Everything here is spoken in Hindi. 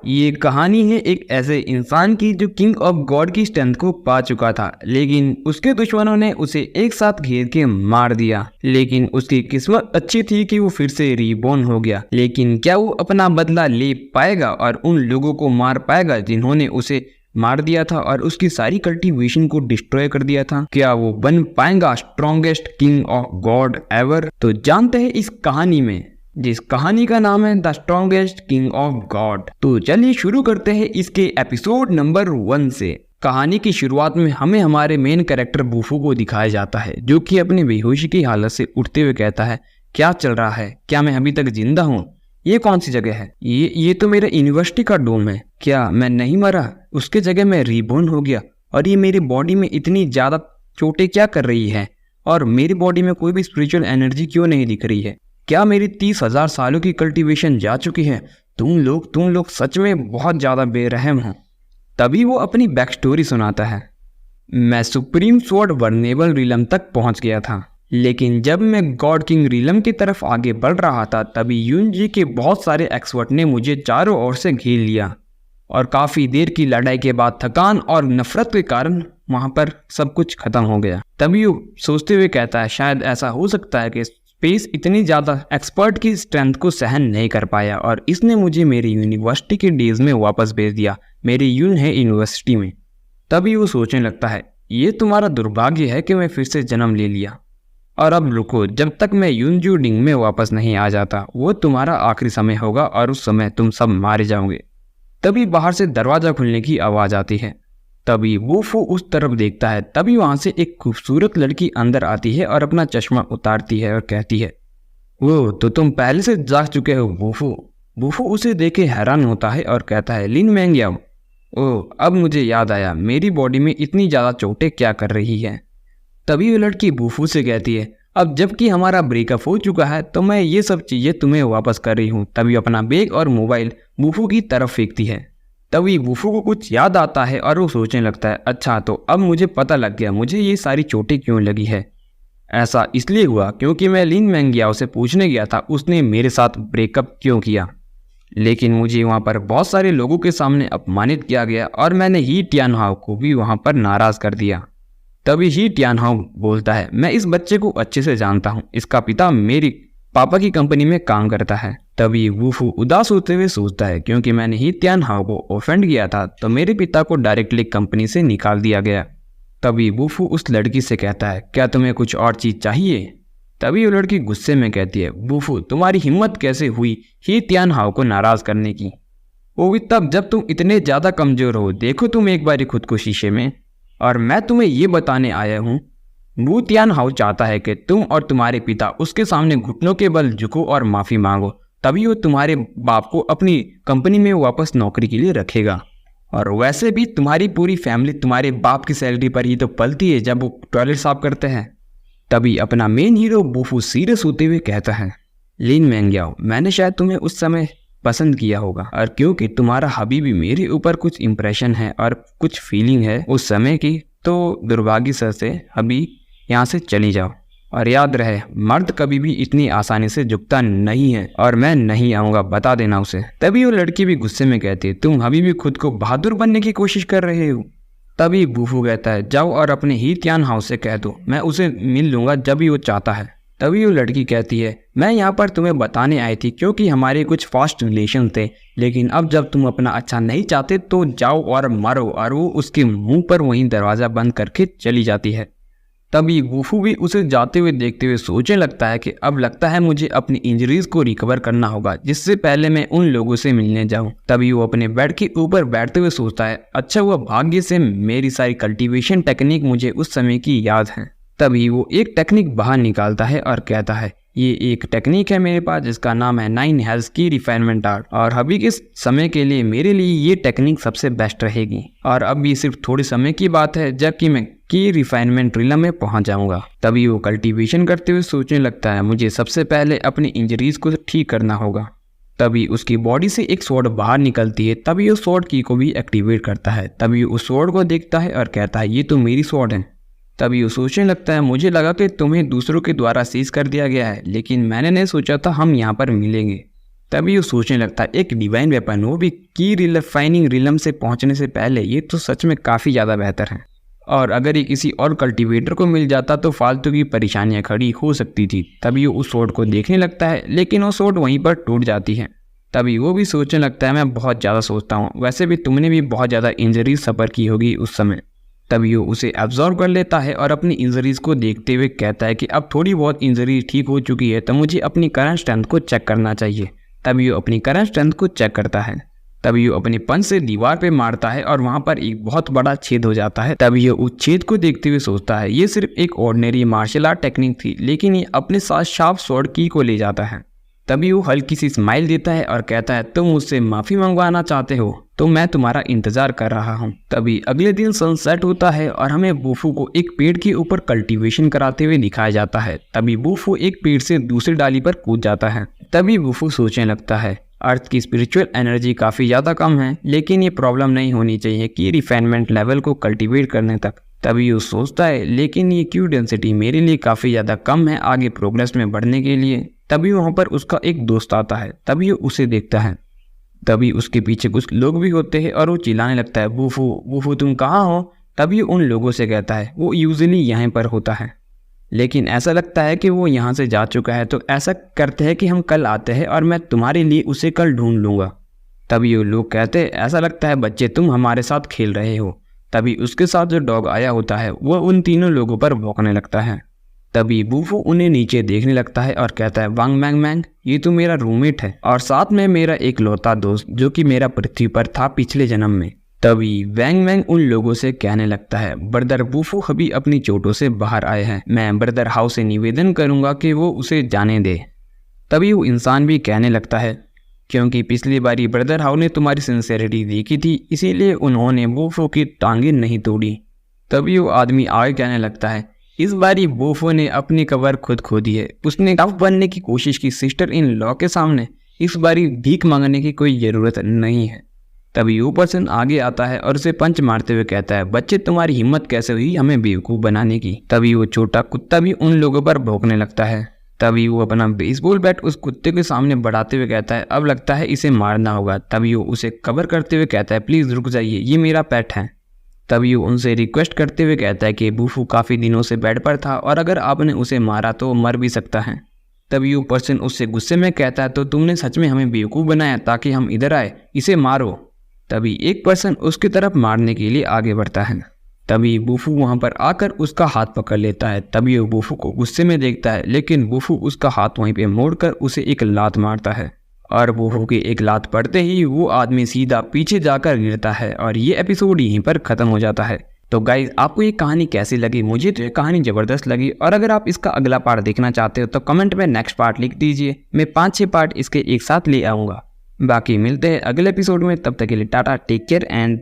ये कहानी है एक ऐसे इंसान की जो किंग ऑफ गॉड की स्ट्रेंथ को पा चुका था, लेकिन उसके दुश्मनों ने उसे एक साथ घेर के मार दिया। लेकिन उसकी किस्मत अच्छी थी कि वो फिर से रीबॉर्न हो गया। लेकिन क्या वो अपना बदला ले पाएगा और उन लोगों को मार पाएगा जिन्होंने उसे मार दिया था और उसकी सारी कल्टीवेशन को डिस्ट्रॉय कर दिया था? क्या वो बन पाएगा strongest king of God ever? तो जानते हैं इस कहानी में, जिस कहानी का नाम है the strongest king of God. तो चलिए शुरू करते हैं इसके एपिसोड नंबर 1 से। कहानी की शुरुआत में हमें हमारे मेन कैरेक्टर बूफू को दिखाया जाता है, जो कि अपनी बेहोशी की हालत से उठते हुए कहता है, क्या चल रहा है? क्या मैं अभी तक जिंदा हूँ? ये कौन सी जगह है? ये तो मेरे यूनिवर्सिटी का डोम है। क्या मैं नहीं मरा? उसके जगह मैं रीबॉर्न हो गया। और ये मेरी बॉडी में इतनी ज्यादा चोटें क्या कर रही है? और मेरी बॉडी में कोई भी स्पिरिचुअल एनर्जी क्यों नहीं दिख रही है? क्या मेरी 30,000 सालों की कल्टीवेशन जा चुकी है? तुम लोग सच में बहुत ज़्यादा बेरहम हो। तभी वो अपनी बैक स्टोरी सुनाता है। मैं सुप्रीम स्वॉर्ड वर्नेबल रिलम तक पहुंच गया था, लेकिन जब मैं गॉड किंग रिलम की तरफ आगे बढ़ रहा था तभी यूनजी के बहुत सारे एक्सपर्ट ने मुझे चारों ओर से घेर लिया। और काफ़ी देर की लड़ाई के बाद थकान और नफरत के कारण वहाँ पर सब कुछ खत्म हो गया। तभी वो सोचते हुए कहता है, शायद ऐसा हो सकता है कि स्पेस इतनी ज़्यादा एक्सपर्ट की स्ट्रेंथ को सहन नहीं कर पाया और इसने मुझे मेरी यूनिवर्सिटी के डेज में वापस भेज दिया, मेरी यून है यूनिवर्सिटी में। तभी वो सोचने लगता है, ये तुम्हारा दुर्भाग्य है कि मैं फिर से जन्म ले लिया। और अब रुको, जब तक मैं यूनजू डिंग में वापस नहीं आ जाता वो तुम्हारा आखिरी समय होगा और उस समय तुम सब मारे जाओगे। तभी बाहर से दरवाज़ा खुलने की आवाज़ आती है। तभी वूफू उस तरफ देखता है। तभी वहां से एक खूबसूरत लड़की अंदर आती है और अपना चश्मा उतारती है और कहती है, वो तो तुम पहले से जाग चुके हो वूफू। वूफू उसे देखे हैरान होता है और कहता है, लिन मैंग्याओ, ओह अब मुझे याद आया, मेरी बॉडी में इतनी ज़्यादा चोटें क्या कर रही है? तभी वो लड़की वूफू से कहती है, अब जबकि हमारा ब्रेकअप हो चुका है तो मैं ये सब चीज़ें तुम्हें वापस कर रही हूँ। तभी अपना बैग और मोबाइल वूफू की तरफ फेंकती है। तभी वूफू को कुछ याद आता है और वो सोचने लगता है, अच्छा तो अब मुझे पता लग गया मुझे ये सारी चोटें क्यों लगी है। ऐसा इसलिए हुआ क्योंकि मैं लिन मैंग्याओ से पूछने गया था उसने मेरे साथ ब्रेकअप क्यों किया, लेकिन मुझे वहाँ पर बहुत सारे लोगों के सामने अपमानित किया गया और मैंने ही टियानहाओ को भी वहाँ पर नाराज़ कर दिया। तभी ही टियानहाओ बोलता है, मैं इस बच्चे को अच्छे से जानता हूँ, इसका पिता मेरी पापा की कंपनी में काम करता है। तभी वूफू उदास होते हुए सोचता है, क्योंकि मैंने ही टियानहाओ को ऑफेंड किया था तो मेरे पिता को डायरेक्टली कंपनी से निकाल दिया गया। तभी वूफू उस लड़की से कहता है, क्या तुम्हें कुछ और चीज़ चाहिए? तभी वो लड़की गुस्से में कहती है, वूफू तुम्हारी हिम्मत कैसे हुई ही टियानहाओ को नाराज़ करने की? वो भी तब जब तुम इतने ज़्यादा कमज़ोर हो। देखो तुम एक बार खुद को शीशे में। और मैं तुम्हें ये बताने आया हूँ, वू टियानहाओ चाहता है कि तुम और तुम्हारे पिता उसके सामने घुटनों के बल झुको और माफ़ी मांगो, तभी वो तुम्हारे बाप को अपनी कंपनी में वापस नौकरी के लिए रखेगा। और वैसे भी तुम्हारी पूरी फैमिली तुम्हारे बाप की सैलरी पर ही तो पलती है जब वो टॉयलेट साफ करते हैं। तभी अपना मेन हीरो वूफू सीरियस होते हुए कहता है, लिन मैंग्याओ, मैंने शायद तुम्हें उस समय पसंद किया होगा और क्योंकि तुम्हारा अभी भी मेरे ऊपर कुछ इम्प्रेशन है और कुछ फीलिंग है उस समय की, तो दुर्भाग्य से अभी यहाँ से चली जाओ। और याद रहे, मर्द कभी भी इतनी आसानी से झुकता नहीं है और मैं नहीं आऊँगा, बता देना उसे। तभी वो लड़की भी गुस्से में कहती है, तुम अभी भी खुद को बहादुर बनने की कोशिश कर रहे हो। तभी वूफू कहता है, जाओ और अपने ही टियानहाओ से कह दो मैं उसे मिल लूँगा जब भी वो चाहता है। तभी वो लड़की कहती है, मैं यहाँ पर तुम्हें बताने आई थी क्योंकि हमारे कुछ फास्ट रिलेशन थे, लेकिन अब जब तुम अपना अच्छा नहीं चाहते तो जाओ और मरो। और वो उसके मुंह पर वहीं दरवाज़ा बंद करके चली जाती है। तभी वूफू भी उसे जाते हुए देखते हुए सोचने लगता है कि अब लगता है मुझे अपनी इंजरीज को रिकवर करना होगा जिससे पहले मैं उन लोगों से मिलने जाऊं। तभी वो अपने बेड के ऊपर बैठते हुए सोचता है, अच्छा हुआ भाग्य से मेरी सारी कल्टीवेशन टेक्निक मुझे उस समय की याद है। तभी वो एक टेक्निक बाहर निकालता है और कहता है, ये एक टेक्निक है मेरे पास जिसका नाम है 9 हेल्स की रिफाइनमेंट आर्ट, और अभी के समय के लिए मेरे लिए ये टेक्निक सबसे बेस्ट रहेगी। और अब ये सिर्फ थोड़े समय की बात है जबकि मैं की रिफाइनमेंट रिलम में पहुंच जाऊंगा। तभी वो कल्टीवेशन करते हुए सोचने लगता है, मुझे सबसे पहले अपनी इंजरीज को ठीक करना होगा। तभी उसकी बॉडी से एक स्वॉर्ड बाहर निकलती है। तभी वो स्वॉर्ड की को भी एक्टिवेट करता है। तभी उस स्वॉर्ड को देखता है और कहता है, ये तो मेरी स्वॉर्ड है। तभी वो सोचने लगता है, मुझे लगा कि तुम्हें दूसरों के द्वारा सीज कर दिया गया है, लेकिन मैंने नहीं सोचा था हम यहाँ पर मिलेंगे। तभी वो सोचने लगता है एक डिवाइन वेपन, वो भी की रिफाइनिंग रिलम से पहुंचने से पहले, ये तो सच में काफ़ी ज़्यादा बेहतर है। और अगर ये किसी और कल्टीवेटर को मिल जाता तो फालतू की परेशानियां खड़ी हो सकती थी। तभी वो उस सोर्ड को देखने लगता है, लेकिन वो सोर्ड वहीं पर टूट जाती है। तभी वो भी सोचने लगता है मैं बहुत ज़्यादा सोचता हूँ, वैसे भी तुमने भी बहुत ज़्यादा इंजरीज सफ़र की होगी उस समय। तभी वो उसे एब्जॉर्ब कर लेता है और अपनी इंजरीज को देखते हुए कहता है कि अब थोड़ी बहुत इंजरीज ठीक हो चुकी है तो मुझे अपनी करंट स्ट्रेंथ को चेक करना चाहिए। तभी वो अपनी करंट स्ट्रेंथ को चेक करता है। तभी वो अपने पंच से दीवार पे मारता है और वहाँ पर एक बहुत बड़ा छेद हो जाता है। तभी वो उस छेद को देखते हुए सोचता है ये सिर्फ एक ऑर्डिनरी मार्शल आर्ट टेक्निक थी, लेकिन ये अपने साथ शार्प स्वॉर्ड की को ले जाता है। तभी वो हल्की सी स्माइल देता है और कहता है तुम मुझसे माफ़ी मंगवाना चाहते हो तो मैं तुम्हारा इंतजार कर रहा हूँ। तभी अगले दिन सनसेट होता है और हमें बूफू को एक पेड़ के ऊपर कल्टीवेशन कराते हुए दिखाया जाता है। तभी बूफू एक पेड़ से दूसरी डाली पर कूद जाता है। तभी बूफू सोचने लगता है अर्थ की स्पिरिचुअल एनर्जी काफ़ी ज़्यादा कम है, लेकिन ये प्रॉब्लम नहीं होनी चाहिए कि रिफाइनमेंट लेवल को कल्टीवेट करने तक। तभी वो सोचता है लेकिन ये क्यू डेंसिटी मेरे लिए काफ़ी ज़्यादा कम है आगे प्रोग्रेस में बढ़ने के लिए। तभी वहाँ पर उसका एक दोस्त आता है। तभी वो उसे देखता है। तभी उसके पीछे कुछ लोग भी होते हैं और वो चिल्लाने लगता है बूफू बूफू तुम कहाँ हो। तभी उन लोगों से कहता है वो यूजुअली यहाँ पर होता है, लेकिन ऐसा लगता है कि वो यहाँ से जा चुका है, तो ऐसा करते हैं कि हम कल आते हैं और मैं तुम्हारे लिए उसे कल ढूंढ लूँगा। तभी वो लोग कहते हैं ऐसा लगता है बच्चे तुम हमारे साथ खेल रहे हो। तभी उसके साथ जो डॉग आया होता है वो उन तीनों लोगों पर भौंकने लगता है। तभी बूफू उन्हें नीचे देखने लगता है और कहता है वांग मैंग मैंग ये तो मेरा रूममेट है और साथ में मेरा एक लौता दोस्त जो कि मेरा पृथ्वी पर था पिछले जन्म में। तभी वैंग वैंग उन लोगों से कहने लगता है ब्रदर बूफू अभी अपनी चोटों से बाहर आए हैं, मैं ब्रदर हाउ से निवेदन करूंगा कि वो उसे जाने दे। तभी वो इंसान भी कहने लगता है क्योंकि पिछली बारी ब्रदर हाउ ने तुम्हारी सिंसेरिटी देखी थी, इसीलिए उन्होंने बूफू की टांगें नहीं तोड़ी। तभी वो आदमी आगे कहने लगता है इस बारी बूफू ने अपनी कबर खुद खो दी है, उसने टफ बनने की कोशिश की सिस्टर इन लॉ के सामने, इस बारी भीख मांगने की कोई ज़रूरत नहीं है। तभी वो पर्सन आगे आता है और उसे पंच मारते हुए कहता है बच्चे तुम्हारी हिम्मत कैसे हुई हमें बेवकूफ़ बनाने की। तभी वो छोटा कुत्ता भी उन लोगों पर भौंकने लगता है। तभी वो अपना बेसबॉल बैट उस कुत्ते के सामने बढ़ाते हुए कहता है अब लगता है इसे मारना होगा। तभी वो उसे कवर करते हुए कहता है प्लीज़ रुक जाइए, ये मेरा पेट है। तभी वो उनसे रिक्वेस्ट करते हुए कहता है कि बूफू काफ़ी दिनों से बेड पर था और अगर आपने उसे मारा तो मर भी सकता है। तभी वो पर्सन उससे गुस्से में कहता है तो तुमने सच में हमें बेवकूफ़ बनाया ताकि हम इधर आए, इसे मारो। तभी एक पर्सन उसकी तरफ मारने के लिए आगे बढ़ता है। तभी बूफू वहां पर आकर उसका हाथ पकड़ लेता है। तभी वो बूफू को गुस्से में देखता है, लेकिन बूफू उसका हाथ वहीं पे मोड़कर उसे एक लात मारता है और बूफू की एक लात पड़ते ही वो आदमी सीधा पीछे जाकर गिरता है और ये एपिसोड यहीं पर ख़त्म हो जाता है। तो गाइज आपको ये कहानी कैसी लगी? मुझे तो ये कहानी ज़बरदस्त लगी और अगर आप इसका अगला पार्ट देखना चाहते हो तो कमेंट में नेक्स्ट पार्ट लिख दीजिए, मैं 5-6 पार्ट इसके एक साथ ले आऊँगा। बाकी मिलते हैं अगले एपिसोड में, तब तक के लिए टाटा, टेक केयर एंड